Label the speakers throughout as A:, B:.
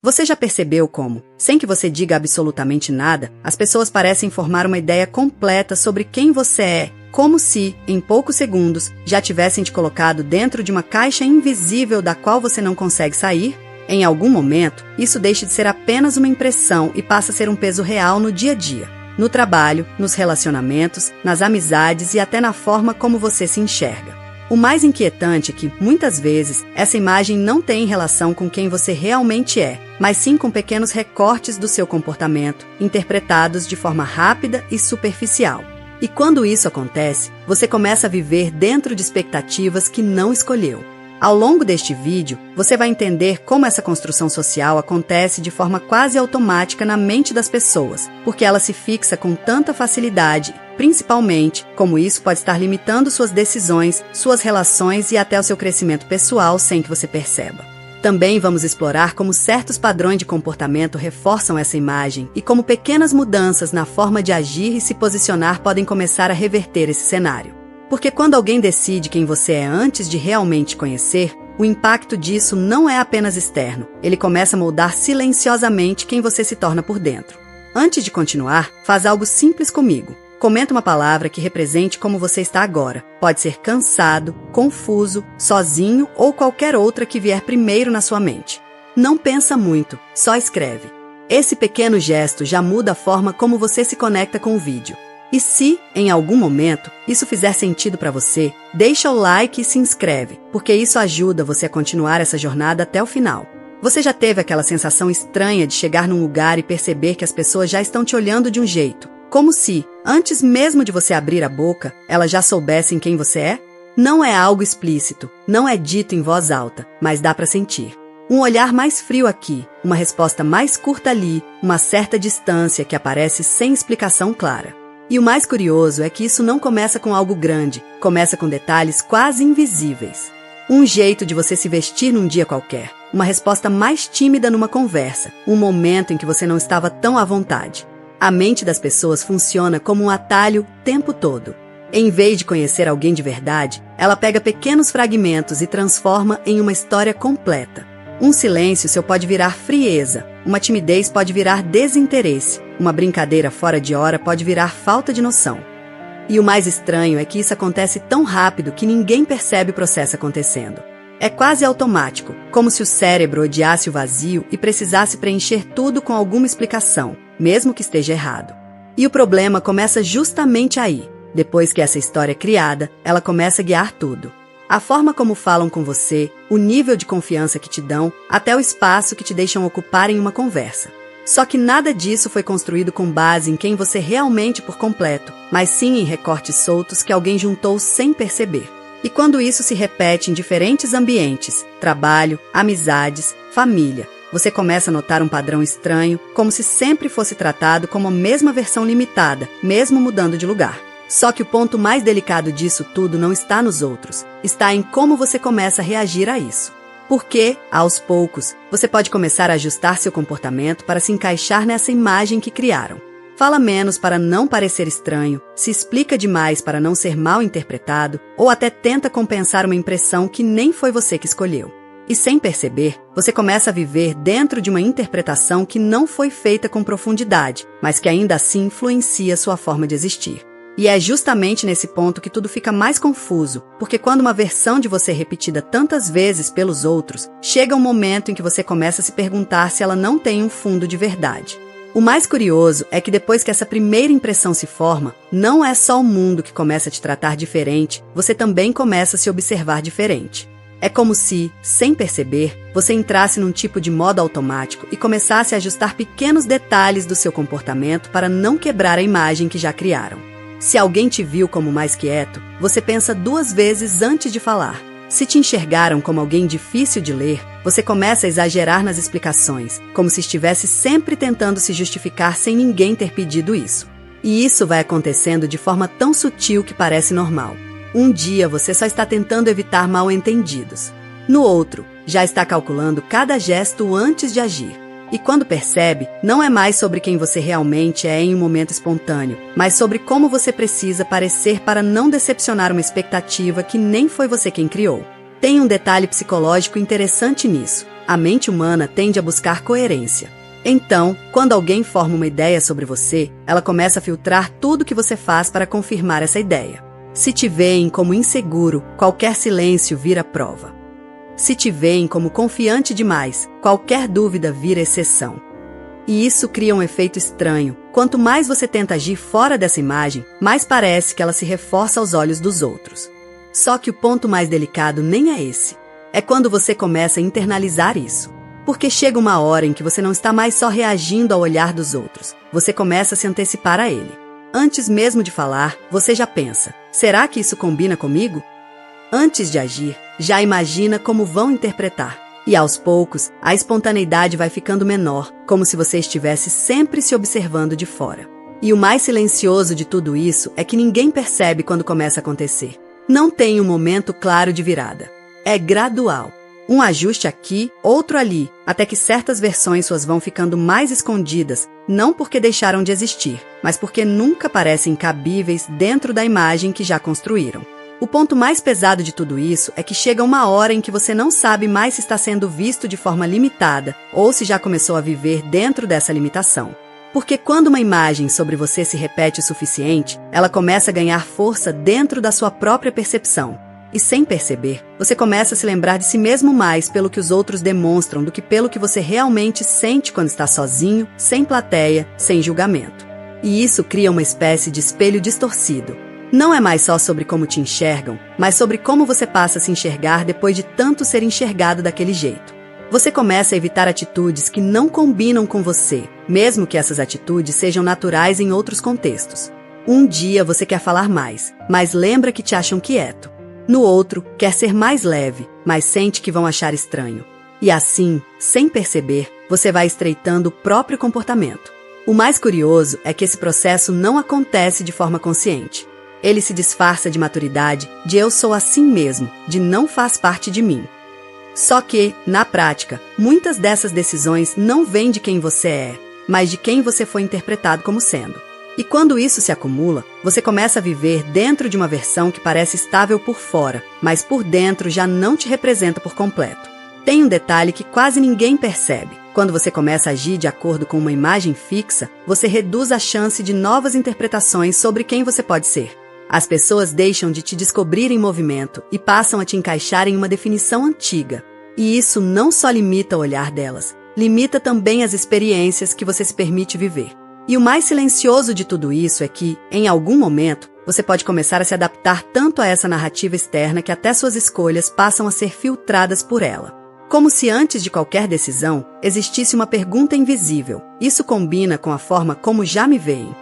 A: Você já percebeu como, sem que você diga absolutamente nada, as pessoas parecem formar uma ideia completa sobre quem você é, como se, em poucos segundos, já tivessem te colocado dentro de uma caixa invisível da qual você não consegue sair? Em algum momento, isso deixa de ser apenas uma impressão e passa a ser um peso real no dia a dia. No trabalho, nos relacionamentos, nas amizades e até na forma como você se enxerga. O mais inquietante é que, muitas vezes, essa imagem não tem relação com quem você realmente é, mas sim com pequenos recortes do seu comportamento, interpretados de forma rápida e superficial. E quando isso acontece, você começa a viver dentro de expectativas que não escolheu. Ao longo deste vídeo, você vai entender como essa construção social acontece de forma quase automática na mente das pessoas, porque ela se fixa com tanta facilidade, principalmente como isso pode estar limitando suas decisões, suas relações e até o seu crescimento pessoal sem que você perceba. Também vamos explorar como certos padrões de comportamento reforçam essa imagem e como pequenas mudanças na forma de agir e se posicionar podem começar a reverter esse cenário. Porque quando alguém decide quem você é antes de realmente conhecer, o impacto disso não é apenas externo, ele começa a moldar silenciosamente quem você se torna por dentro. Antes de continuar, faz algo simples comigo. Comenta uma palavra que represente como você está agora. Pode ser cansado, confuso, sozinho ou qualquer outra que vier primeiro na sua mente. Não pensa muito, só escreve. Esse pequeno gesto já muda a forma como você se conecta com o vídeo. E se, em algum momento, isso fizer sentido para você, deixa o like e se inscreve, porque isso ajuda você a continuar essa jornada até o final. Você já teve aquela sensação estranha de chegar num lugar e perceber que as pessoas já estão te olhando de um jeito, como se, antes mesmo de você abrir a boca, elas já soubessem quem você é? Não é algo explícito, não é dito em voz alta, mas dá para sentir. Um olhar mais frio aqui, uma resposta mais curta ali, uma certa distância que aparece sem explicação clara. E o mais curioso é que isso não começa com algo grande, começa com detalhes quase invisíveis. Um jeito de você se vestir num dia qualquer, uma resposta mais tímida numa conversa, um momento em que você não estava tão à vontade. A mente das pessoas funciona como um atalho o tempo todo. Em vez de conhecer alguém de verdade, ela pega pequenos fragmentos e transforma em uma história completa. Um silêncio seu pode virar frieza, uma timidez pode virar desinteresse, uma brincadeira fora de hora pode virar falta de noção. E o mais estranho é que isso acontece tão rápido que ninguém percebe o processo acontecendo. É quase automático, como se o cérebro odiasse o vazio e precisasse preencher tudo com alguma explicação, mesmo que esteja errado. E o problema começa justamente aí. Depois que essa história é criada, ela começa a guiar tudo. A forma como falam com você, o nível de confiança que te dão, até o espaço que te deixam ocupar em uma conversa. Só que nada disso foi construído com base em quem você realmente por completo, mas sim em recortes soltos que alguém juntou sem perceber. E quando isso se repete em diferentes ambientes, trabalho, amizades, família, você começa a notar um padrão estranho, como se sempre fosse tratado como a mesma versão limitada, mesmo mudando de lugar. Só que o ponto mais delicado disso tudo não está nos outros, está em como você começa a reagir a isso. Porque, aos poucos, você pode começar a ajustar seu comportamento para se encaixar nessa imagem que criaram. Fala menos para não parecer estranho, se explica demais para não ser mal interpretado, ou até tenta compensar uma impressão que nem foi você que escolheu. E sem perceber, você começa a viver dentro de uma interpretação que não foi feita com profundidade, mas que ainda assim influencia sua forma de existir. E é justamente nesse ponto que tudo fica mais confuso, porque quando uma versão de você é repetida tantas vezes pelos outros, chega um momento em que você começa a se perguntar se ela não tem um fundo de verdade. O mais curioso é que depois que essa primeira impressão se forma, não é só o mundo que começa a te tratar diferente, você também começa a se observar diferente. É como se, sem perceber, você entrasse num tipo de modo automático e começasse a ajustar pequenos detalhes do seu comportamento para não quebrar a imagem que já criaram. Se alguém te viu como mais quieto, você pensa 2 vezes antes de falar. Se te enxergaram como alguém difícil de ler, você começa a exagerar nas explicações, como se estivesse sempre tentando se justificar sem ninguém ter pedido isso. E isso vai acontecendo de forma tão sutil que parece normal. Um dia você só está tentando evitar mal-entendidos. No outro, já está calculando cada gesto antes de agir. E quando percebe, não é mais sobre quem você realmente é em um momento espontâneo, mas sobre como você precisa parecer para não decepcionar uma expectativa que nem foi você quem criou. Tem um detalhe psicológico interessante nisso. A mente humana tende a buscar coerência. Então, quando alguém forma uma ideia sobre você, ela começa a filtrar tudo que você faz para confirmar essa ideia. Se te veem como inseguro, qualquer silêncio vira prova. Se te veem como confiante demais, qualquer dúvida vira exceção. E isso cria um efeito estranho. Quanto mais você tenta agir fora dessa imagem, mais parece que ela se reforça aos olhos dos outros. Só que o ponto mais delicado nem é esse. É quando você começa a internalizar isso. Porque chega uma hora em que você não está mais só reagindo ao olhar dos outros. Você começa a se antecipar a ele. Antes mesmo de falar, você já pensa: será que isso combina comigo? Antes de agir, já imagina como vão interpretar. E aos poucos, a espontaneidade vai ficando menor, como se você estivesse sempre se observando de fora. E o mais silencioso de tudo isso é que ninguém percebe quando começa a acontecer. Não tem um momento claro de virada. É gradual. Um ajuste aqui, outro ali, até que certas versões suas vão ficando mais escondidas, não porque deixaram de existir, mas porque nunca parecem cabíveis dentro da imagem que já construíram. O ponto mais pesado de tudo isso é que chega uma hora em que você não sabe mais se está sendo visto de forma limitada ou se já começou a viver dentro dessa limitação. Porque quando uma imagem sobre você se repete o suficiente, ela começa a ganhar força dentro da sua própria percepção. E sem perceber, você começa a se lembrar de si mesmo mais pelo que os outros demonstram do que pelo que você realmente sente quando está sozinho, sem plateia, sem julgamento. E isso cria uma espécie de espelho distorcido. Não é mais só sobre como te enxergam, mas sobre como você passa a se enxergar depois de tanto ser enxergado daquele jeito. Você começa a evitar atitudes que não combinam com você, mesmo que essas atitudes sejam naturais em outros contextos. Um dia você quer falar mais, mas lembra que te acham quieto. No outro, quer ser mais leve, mas sente que vão achar estranho. E assim, sem perceber, você vai estreitando o próprio comportamento. O mais curioso é que esse processo não acontece de forma consciente. Ele se disfarça de maturidade, de eu sou assim mesmo, de não faz parte de mim. Só que, na prática, muitas dessas decisões não vêm de quem você é, mas de quem você foi interpretado como sendo. E quando isso se acumula, você começa a viver dentro de uma versão que parece estável por fora, mas por dentro já não te representa por completo. Tem um detalhe que quase ninguém percebe. Quando você começa a agir de acordo com uma imagem fixa, você reduz a chance de novas interpretações sobre quem você pode ser. As pessoas deixam de te descobrir em movimento e passam a te encaixar em uma definição antiga. E isso não só limita o olhar delas, limita também as experiências que você se permite viver. E o mais silencioso de tudo isso é que, em algum momento, você pode começar a se adaptar tanto a essa narrativa externa que até suas escolhas passam a ser filtradas por ela. Como se antes de qualquer decisão, existisse uma pergunta invisível. Isso combina com a forma como já me veem.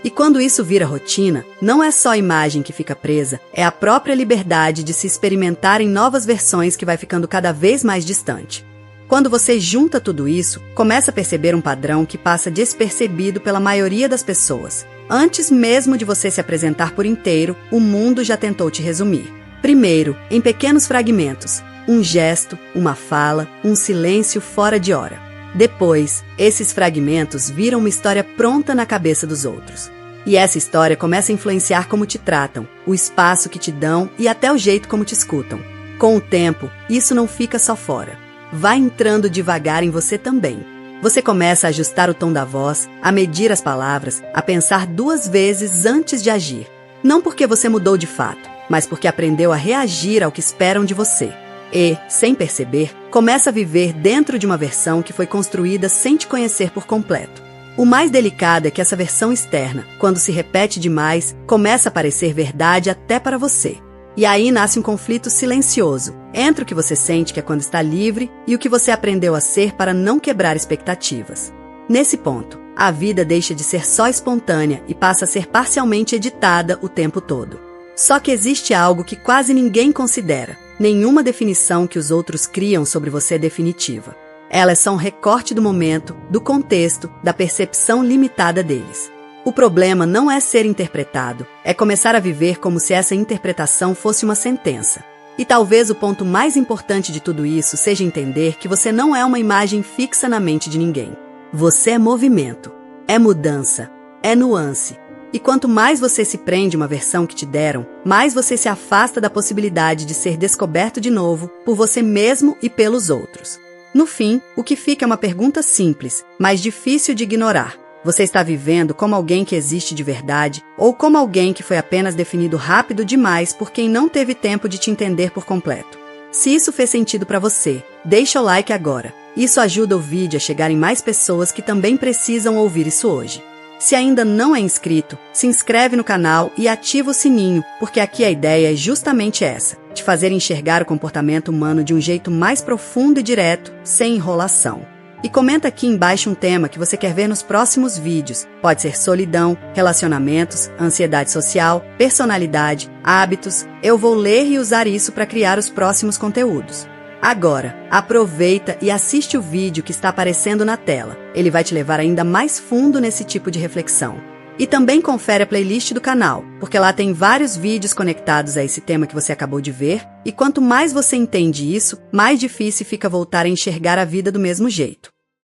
A: E quando isso vira rotina, não é só a imagem que fica presa, é a própria liberdade de se experimentar em novas versões que vai ficando cada vez mais distante. Quando você junta tudo isso, começa a perceber um padrão que passa despercebido pela maioria das pessoas. Antes mesmo de você se apresentar por inteiro, o mundo já tentou te resumir. Primeiro, em pequenos fragmentos, um gesto, uma fala, um silêncio fora de hora. Depois, esses fragmentos viram uma história pronta na cabeça dos outros. E essa história começa a influenciar como te tratam, o espaço que te dão e até o jeito como te escutam. Com o tempo, isso não fica só fora. Vai entrando devagar em você também. Você começa a ajustar o tom da voz, a medir as palavras, a pensar 2 vezes antes de agir. Não porque você mudou de fato, mas porque aprendeu a reagir ao que esperam de você. E, sem perceber, começa a viver dentro de uma versão que foi construída sem te conhecer por completo. O mais delicado é que essa versão externa, quando se repete demais, começa a parecer verdade até para você. E aí nasce um conflito silencioso entre o que você sente que é quando está livre e o que você aprendeu a ser para não quebrar expectativas. Nesse ponto, a vida deixa de ser só espontânea e passa a ser parcialmente editada o tempo todo. Só que existe algo que quase ninguém considera. Nenhuma definição que os outros criam sobre você é definitiva. Elas são um recorte do momento, do contexto, da percepção limitada deles. O problema não é ser interpretado, é começar a viver como se essa interpretação fosse uma sentença. E talvez o ponto mais importante de tudo isso seja entender que você não é uma imagem fixa na mente de ninguém. Você é movimento, é mudança, é nuance. E quanto mais você se prende a uma versão que te deram, mais você se afasta da possibilidade de ser descoberto de novo por você mesmo e pelos outros. No fim, o que fica é uma pergunta simples, mas difícil de ignorar. Você está vivendo como alguém que existe de verdade ou como alguém que foi apenas definido rápido demais por quem não teve tempo de te entender por completo? Se isso fez sentido para você, deixa o like agora. Isso ajuda o vídeo a chegar em mais pessoas que também precisam ouvir isso hoje. Se ainda não é inscrito, se inscreve no canal e ativa o sininho, porque aqui a ideia é justamente essa, te fazer enxergar o comportamento humano de um jeito mais profundo e direto, sem enrolação. E comenta aqui embaixo um tema que você quer ver nos próximos vídeos. Pode ser solidão, relacionamentos, ansiedade social, personalidade, hábitos. Eu vou ler e usar isso para criar os próximos conteúdos. Agora, aproveita e assiste o vídeo que está aparecendo na tela. Ele vai te levar ainda mais fundo nesse tipo de reflexão. E também confere a playlist do canal, porque lá tem vários vídeos conectados a esse tema que você acabou de ver, e quanto mais você entende isso, mais difícil fica voltar a enxergar a vida do mesmo jeito.